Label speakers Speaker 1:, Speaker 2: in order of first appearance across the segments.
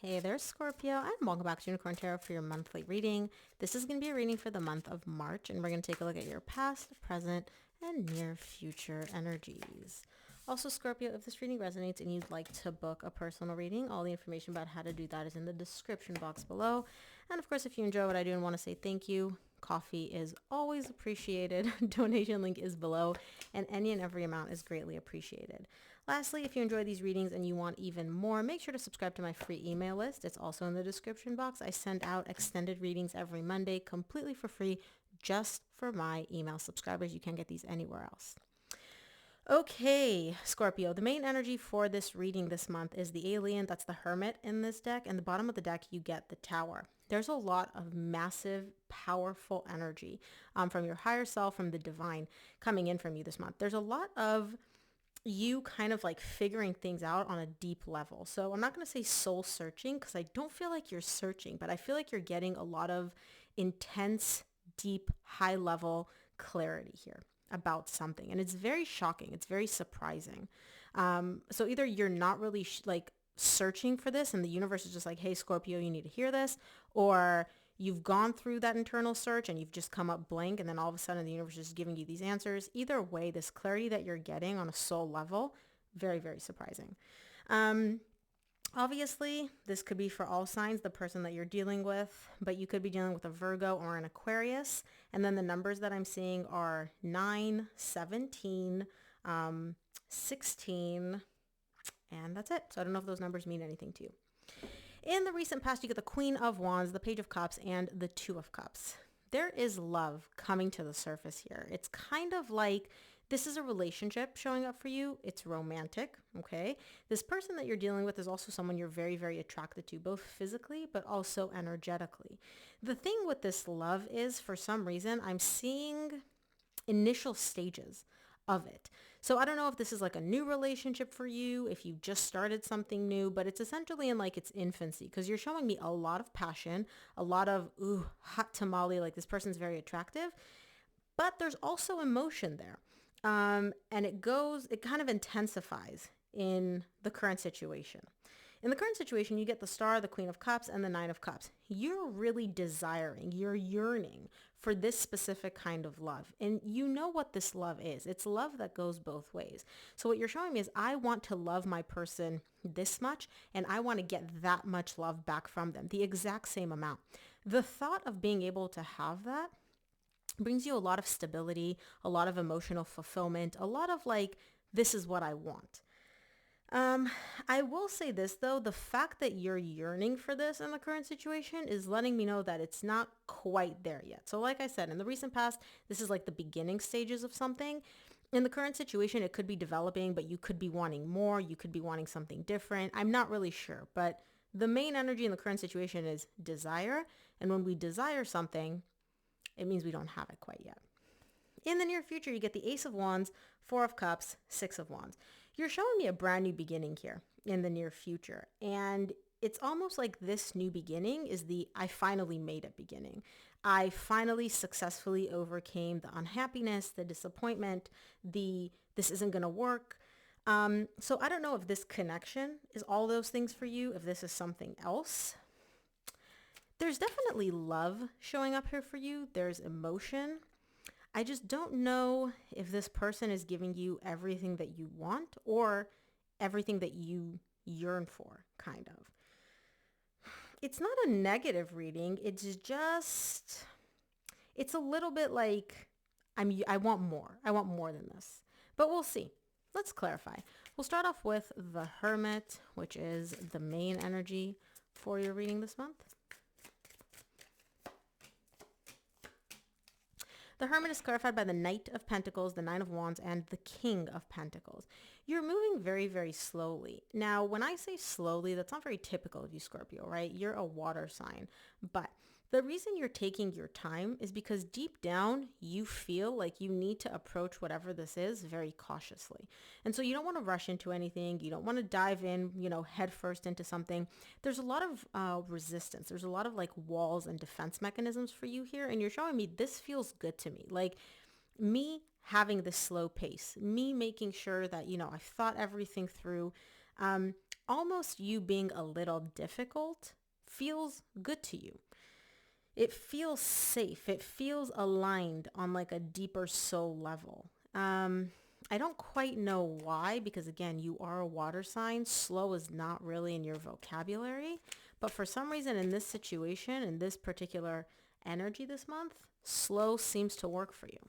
Speaker 1: Hey there, Scorpio, and welcome back to Unicorn Tarot for your monthly reading. This is going to be a reading for the month of March, and we're going to take a look at your past, present, and near future energies. Also, Scorpio, if this reading resonates and you'd like to book a personal reading, all the information about how to do that is in the description box below. And of course, if you enjoy what I do and want to say thank you, coffee is always appreciated. Donation link is below, and any and every amount is greatly appreciated. Lastly, if you enjoy these readings and you want even more, make sure to subscribe to my free email list. It's also in the description box. I send out extended readings every Monday completely for free just for my email subscribers. You can't get these anywhere else. Okay, Scorpio, the main energy for this reading this month is the alien. That's the hermit in this deck. And the bottom of the deck, you get the tower. There's a lot of massive, powerful energy from your higher self, from the divine coming in from you this month. There's a lot of you kind of like figuring things out on a deep level. So I'm not going to say soul searching because I don't feel like you're searching, but I feel like you're getting a lot of intense, deep, high level clarity here about something. And it's very shocking. It's very surprising. So either you're not really like searching for this and the universe is just like, hey, Scorpio, you need to hear this, or you've gone through that internal search and you've just come up blank and then all of a sudden the universe is giving you these answers. Either way, this clarity that you're getting on a soul level, very, very surprising. Obviously, this could be for all signs, the person that you're dealing with, but you could be dealing with a Virgo or an Aquarius. And then the numbers that I'm seeing are 9, 17, 16, and that's it. So I don't know if those numbers mean anything to you. In the recent past, you get the Queen of Wands, the Page of Cups, and the Two of Cups. There is love coming to the surface here. It's kind of like this is a relationship showing up for you. It's romantic, okay? This person that you're dealing with is also someone you're very, very attracted to, both physically but also energetically. The thing with this love is, for some reason, I'm seeing initial stages of it. So I don't know if this is like a new relationship for you, if you just started something new, but it's essentially in like its infancy because you're showing me a lot of passion, a lot of, ooh, hot tamale, like this person's very attractive, but there's also emotion there. And it kind of intensifies in the current situation. In the current situation, you get the Star, the Queen of Cups, and the Nine of Cups. You're really desiring, you're yearning for this specific kind of love. And you know what this love is. It's love that goes both ways. So what you're showing me is I want to love my person this much, and I want to get that much love back from them, the exact same amount. The thought of being able to have that brings you a lot of stability, a lot of emotional fulfillment, a lot of like, this is what I want. I will say this though, the fact that you're yearning for this in the current situation is letting me know that it's not quite there yet. So like I said, in the recent past, this is like the beginning stages of something. In the current situation, it could be developing, but you could be wanting more. You could be wanting something different. I'm not really sure, but the main energy in the current situation is desire. And when we desire something, it means we don't have it quite yet. In the near future, you get the Ace of Wands, Four of Cups, Six of Wands. You're showing me a brand new beginning here in the near future. And it's almost like this new beginning is the I finally made it beginning. I finally successfully overcame the unhappiness, the disappointment, the this isn't going to work. So I don't know if this connection is all those things for you, if this is something else. There's definitely love showing up here for you. There's emotion. I just don't know if this person is giving you everything that you want or everything that you yearn for, kind of. It's not a negative reading. It's a little bit like, I want more. I want more than this. But we'll see. Let's clarify. We'll start off with the Hermit, which is the main energy for your reading this month. The Hermit is clarified by the Knight of Pentacles, the Nine of Wands, and the King of Pentacles. You're moving very, very slowly. Now, when I say slowly, that's not very typical of you, Scorpio, right? You're a water sign. But the reason you're taking your time is because deep down, you feel like you need to approach whatever this is very cautiously. And so you don't want to rush into anything. You don't want to dive in, head first into something. There's a lot of resistance. There's a lot of like walls and defense mechanisms for you here. And you're showing me this feels good to me. Like me having this slow pace, me making sure that, I've thought everything through. almost you being a little difficult feels good to you. It feels safe. It feels aligned on like a deeper soul level. I don't quite know why, because again, you are a water sign. Slow is not really in your vocabulary. But for some reason in this situation, in this particular energy this month, slow seems to work for you.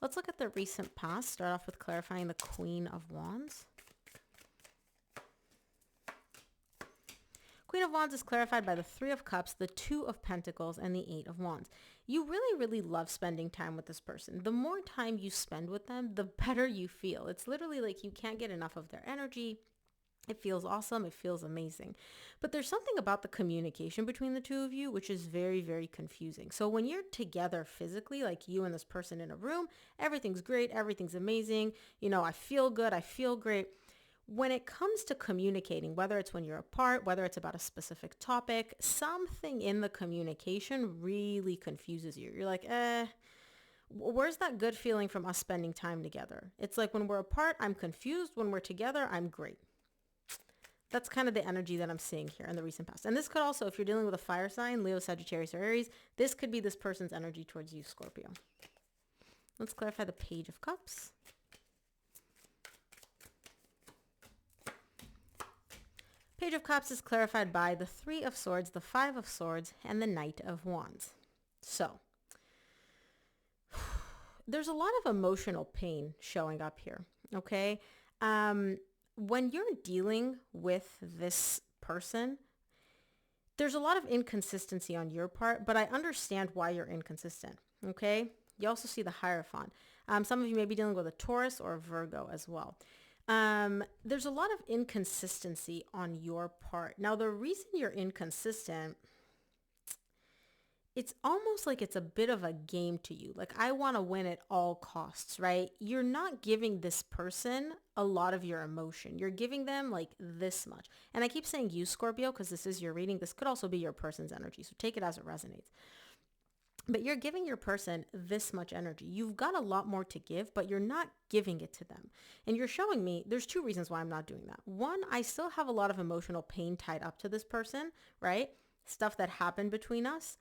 Speaker 1: Let's look at the recent past. Start off with clarifying the Queen of Wands. Queen of Wands is clarified by the Three of Cups, the Two of Pentacles, and the Eight of Wands. You really, really love spending time with this person. The more time you spend with them, the better you feel. It's literally like you can't get enough of their energy. It feels awesome. It feels amazing. But there's something about the communication between the two of you which is very, very confusing. So when you're together physically, like you and this person in a room, everything's great. Everything's amazing. You know, I feel good. I feel great. When it comes to communicating, whether it's when you're apart, whether it's about a specific topic, something in the communication really confuses you. You're like, where's that good feeling from us spending time together? It's like when we're apart, I'm confused. When we're together, I'm great. That's kind of the energy that I'm seeing here in the recent past. And this could also, if you're dealing with a fire sign, Leo, Sagittarius, or Aries, this could be this person's energy towards you, Scorpio. Let's clarify the Page of Cups. Page of Cups is clarified by the Three of Swords, the Five of Swords, and the Knight of Wands. So, there's a lot of emotional pain showing up here, okay? When you're dealing with this person, there's a lot of inconsistency on your part, but I understand why you're inconsistent, okay? You also see the Hierophant. Some of you may be dealing with a Taurus or a Virgo as well. There's a lot of inconsistency on your part. Now, the reason you're inconsistent, it's almost like it's a bit of a game to you. Like, I want to win at all costs, right? You're not giving this person a lot of your emotion. You're giving them like this much. And I keep saying you, Scorpio, because this is your reading. This could also be your person's energy. So take it as it resonates. But you're giving your person this much energy. You've got a lot more to give, but you're not giving it to them. And you're showing me, there's two reasons why I'm not doing that. One, I still have a lot of emotional pain tied up to this person, right? Stuff that happened between us.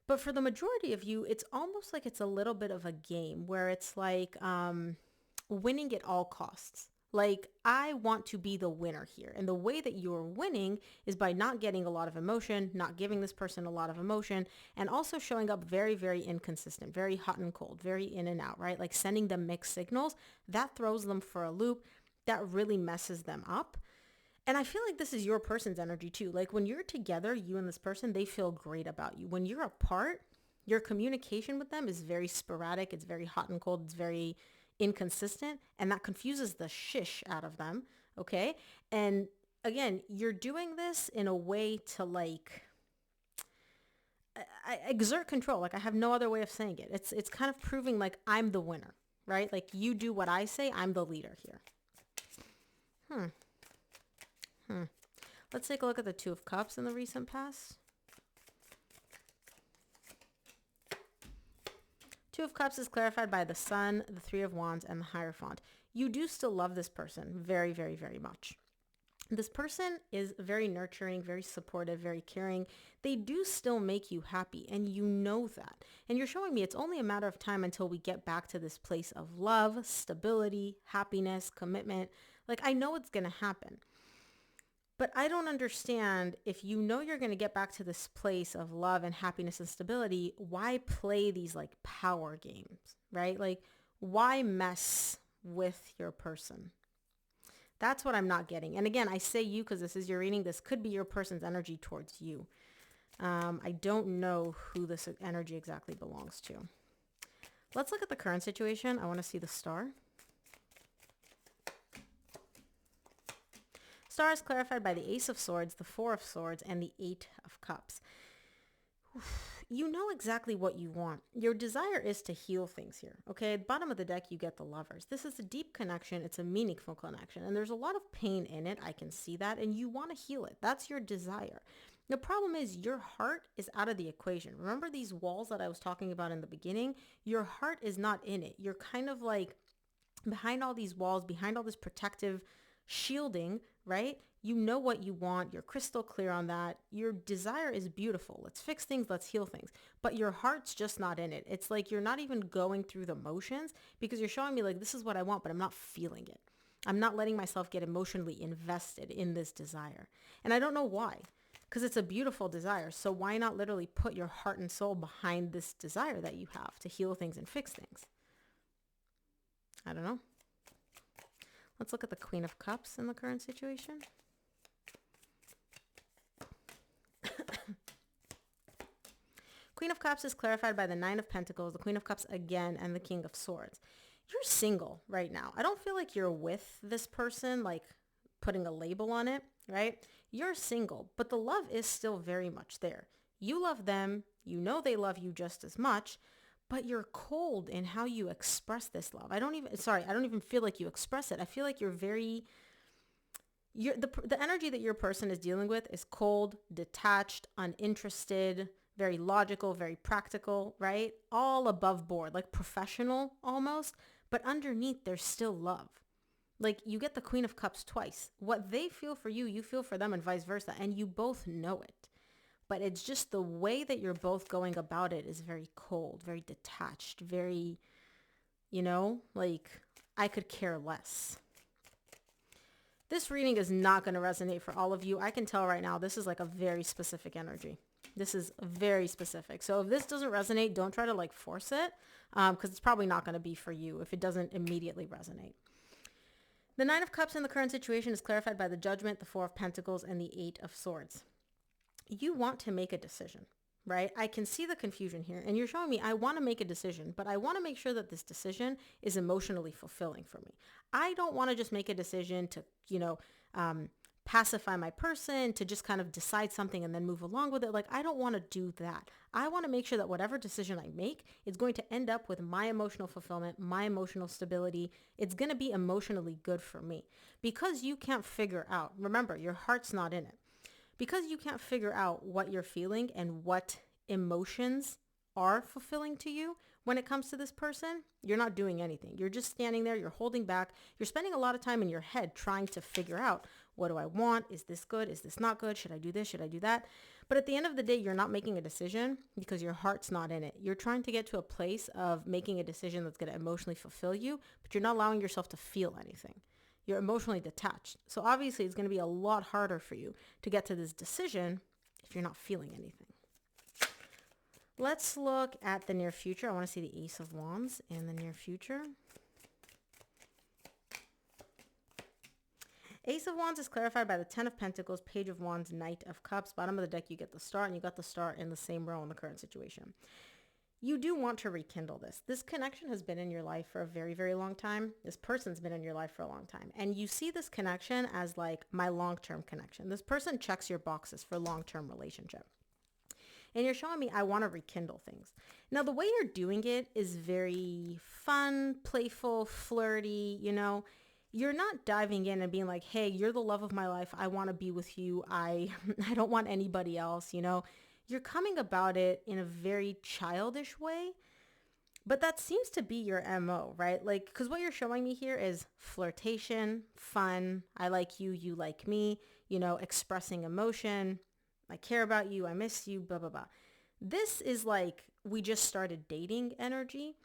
Speaker 1: But for the majority of you, it's almost like it's a little bit of a game where it's like winning at all costs. Like, I want to be the winner here. And the way that you're winning is by not getting a lot of emotion, not giving this person a lot of emotion, and also showing up very, very inconsistent, very hot and cold, very in and out, right? Like sending them mixed signals. That throws them for a loop. That really messes them up. And I feel like this is your person's energy too. Like when you're together, you and this person, they feel great about you. When you're apart, your communication with them is very sporadic. It's very hot and cold. It's very inconsistent, and that confuses the shish out of them. Okay. And again, you're doing this in a way to like I exert control. Like I have no other way of saying it. It's kind of proving like I'm the winner, right? Like you do what I say. I'm the leader here. Let's take a look at the Two of Cups in the recent past. Two of Cups is clarified by the Sun, the Three of Wands, and the Hierophant. You do still love this person very, very, very much. This person is very nurturing, very supportive, very caring. They do still make you happy, and you know that. And you're showing me it's only a matter of time until we get back to this place of love, stability, happiness, commitment. Like, I know it's going to happen. But I don't understand, if you know you're going to get back to this place of love and happiness and stability, why play these like power games, right? Like, why mess with your person? That's what I'm not getting. And again, I say you because this is your reading. This could be your person's energy towards you. I don't know who this energy exactly belongs to. Let's look at the current situation. I want to see the star. Star is clarified by the Ace of Swords, the Four of Swords, and the Eight of Cups. You know exactly what you want. Your desire is to heal things here, okay? At the bottom of the deck, you get the Lovers. This is a deep connection. It's a meaningful connection, and there's a lot of pain in it. I can see that, and you want to heal it. That's your desire. The problem is your heart is out of the equation. Remember these walls that I was talking about in the beginning? Your heart is not in it. You're kind of like behind all these walls, behind all this protective shielding, right? You know what you want. You're crystal clear on that. Your desire is beautiful. Let's fix things. Let's heal things. But your heart's just not in it. It's like you're not even going through the motions because you're showing me like, this is what I want, but I'm not feeling it. I'm not letting myself get emotionally invested in this desire. And I don't know why, because it's a beautiful desire. So why not literally put your heart and soul behind this desire that you have to heal things and fix things? I don't know. Let's look at the Queen of Cups in the current situation. Queen of Cups is clarified by the Nine of Pentacles, the Queen of Cups again, and the King of Swords. You're single right now. I don't feel like you're with this person, like putting a label on it, right? You're single, but the love is still very much there. You love them. You know they love you just as much, but you're cold in how you express this love. I don't even feel like you express it. I feel like the energy that your person is dealing with is cold, detached, uninterested, very logical, very practical, right? All above board, like professional almost, but underneath there's still love. Like you get the Queen of Cups twice. What they feel for you, you feel for them and vice versa. And you both know it. But it's just the way that you're both going about it is very cold, very detached, very, like I could care less. This reading is not going to resonate for all of you. I can tell right now, this is like a very specific energy. This is very specific. So if this doesn't resonate, don't try to like force it because it's probably not going to be for you if it doesn't immediately resonate. The Nine of Cups in the current situation is clarified by the Judgment, the Four of Pentacles, and the Eight of Swords. You want to make a decision, right? I can see the confusion here. And you're showing me I want to make a decision, but I want to make sure that this decision is emotionally fulfilling for me. I don't want to just make a decision to, pacify my person, to just kind of decide something and then move along with it. Like, I don't want to do that. I want to make sure that whatever decision I make is going to end up with my emotional fulfillment, my emotional stability. It's going to be emotionally good for me because you can't figure out, remember, your heart's not in it. Because you can't figure out what you're feeling and what emotions are fulfilling to you when it comes to this person, you're not doing anything. You're just standing there, you're holding back. You're spending a lot of time in your head trying to figure out, what do I want? Is this good? Is this not good? Should I do this? Should I do that? But at the end of the day, you're not making a decision because your heart's not in it. You're trying to get to a place of making a decision that's going to emotionally fulfill you, but you're not allowing yourself to feel anything. You're emotionally detached. So obviously it's going to be a lot harder for you to get to this decision if you're not feeling anything. Let's look at the near future. I want to see the Ace of Wands in the near future. Ace of Wands is clarified by the Ten of Pentacles, Page of Wands, Knight of Cups. Bottom of the deck, you get the Star, and you got the Star in the same row in the current situation. You do want to rekindle this. This connection has been in your life for a very, very long time. This person's been in your life for a long time. And you see this connection as like my long-term connection. This person checks your boxes for long-term relationship. And you're showing me I want to rekindle things. Now, the way you're doing it is very fun, playful, flirty, You're not diving in and being like, hey, you're the love of my life. I want to be with you. I don't want anybody else, You're coming about it in a very childish way, but that seems to be your MO, right? Like, because what you're showing me here is flirtation, fun, I like you, you like me, expressing emotion, I care about you, I miss you, blah, blah, blah. This is like, we just started dating energy.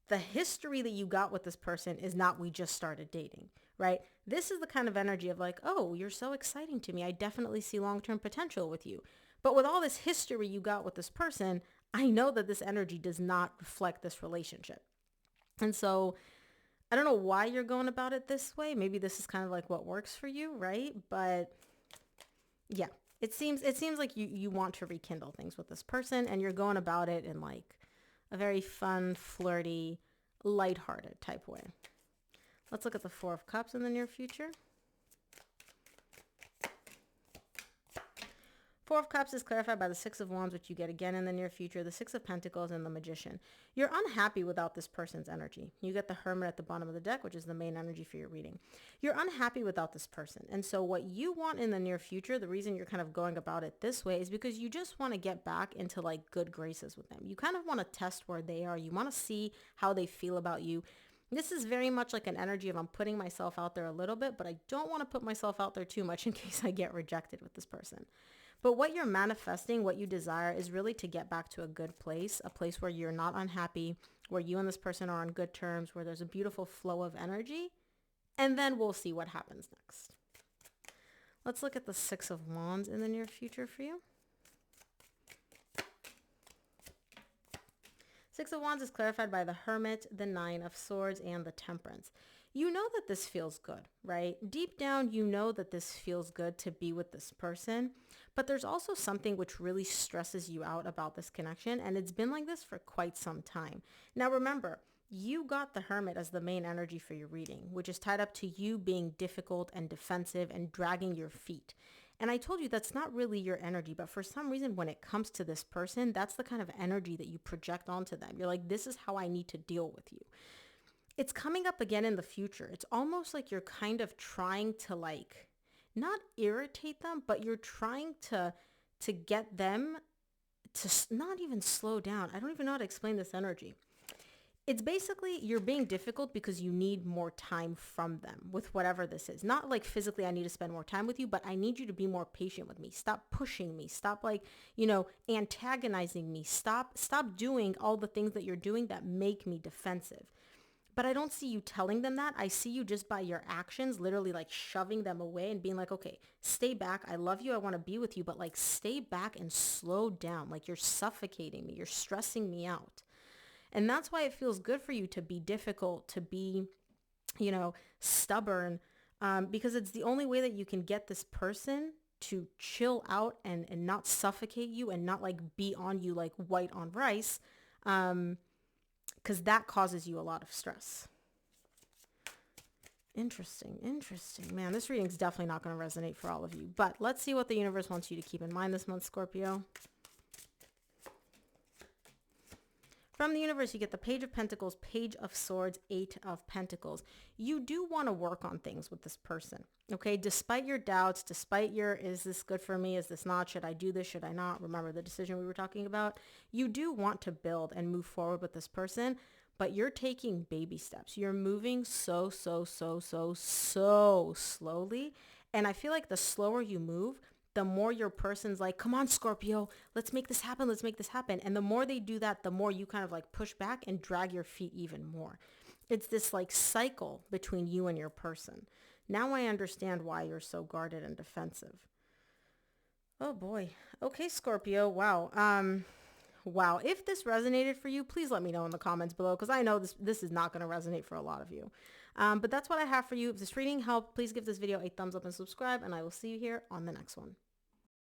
Speaker 1: The history that you got with this person is not we just started dating, right? This is the kind of energy of like, oh, you're so exciting to me. I definitely see long-term potential with you. But with all this history you got with this person, I know that this energy does not reflect this relationship. And so I don't know why you're going about it this way. Maybe this is kind of like what works for you, right? But yeah, it seems like you want to rekindle things with this person and you're going about it in like a very fun, flirty, lighthearted type way. Let's look at the Four of Cups in the near future. Four of Cups is clarified by the Six of Wands, which you get again in the near future, the Six of Pentacles, and the Magician. You're unhappy without this person's energy. You get the Hermit at the bottom of the deck, which is the main energy for your reading. You're unhappy without this person. And so what you want in the near future, the reason you're kind of going about it this way is because you just want to get back into like good graces with them. You kind of want to test where they are. You want to see how they feel about you. This is very much like an energy of I'm putting myself out there a little bit, but I don't want to put myself out there too much in case I get rejected with this person. But what you're manifesting, what you desire is really to get back to a good place, a place where you're not unhappy, where you and this person are on good terms, where there's a beautiful flow of energy. And then we'll see what happens next. Let's look at the Six of Wands in the near future for you. Six of Wands is clarified by the Hermit, the Nine of Swords, and the Temperance. You know that this feels good, right? Deep down, you know that this feels good to be with this person, but there's also something which really stresses you out about this connection, and it's been like this for quite some time. Now remember, you got the Hermit as the main energy for your reading, which is tied up to you being difficult and defensive and dragging your feet. And I told you that's not really your energy, but for some reason, when it comes to this person, that's the kind of energy that you project onto them. You're like, this is how I need to deal with you. It's coming up again in the future. It's almost like you're kind of trying to like, not irritate them, but you're trying to get them to not even slow down. I don't even know how to explain this energy. It's basically you're being difficult because you need more time from them with whatever this is. Not like physically I need to spend more time with you, but I need you to be more patient with me. Stop pushing me. Stop like, antagonizing me. Stop doing all the things that you're doing that make me defensive. But I don't see you telling them that. I see you just by your actions, literally like shoving them away and being like, okay, stay back. I love you. I want to be with you, but like stay back and slow down. Like you're suffocating me. You're stressing me out. And that's why it feels good for you to be difficult, to be, stubborn, because it's the only way that you can get this person to chill out and not suffocate you and not like be on you like white on rice, because that causes you a lot of stress. Interesting. Man, this reading is definitely not going to resonate for all of you. But let's see what the universe wants you to keep in mind this month, Scorpio. From the universe, you get the Page of Pentacles, Page of Swords, Eight of Pentacles. You do want to work on things with this person, okay? Despite your doubts, despite your, is this good for me? Is this not? Should I do this? Should I not? Remember the decision we were talking about? You do want to build and move forward with this person, but you're taking baby steps. You're moving so slowly. And I feel like the slower you move, the more your person's like, come on, Scorpio, let's make this happen. And the more they do that, the more you kind of like push back and drag your feet even more. It's this like cycle between you and your person. Now I understand why you're so guarded and defensive. Oh boy. Okay, Scorpio. Wow. Wow. If this resonated for you, please let me know in the comments below, because I know this is not going to resonate for a lot of you. But that's what I have for you. If this reading helped, please give this video a thumbs up and subscribe, and I will see you here on the next one.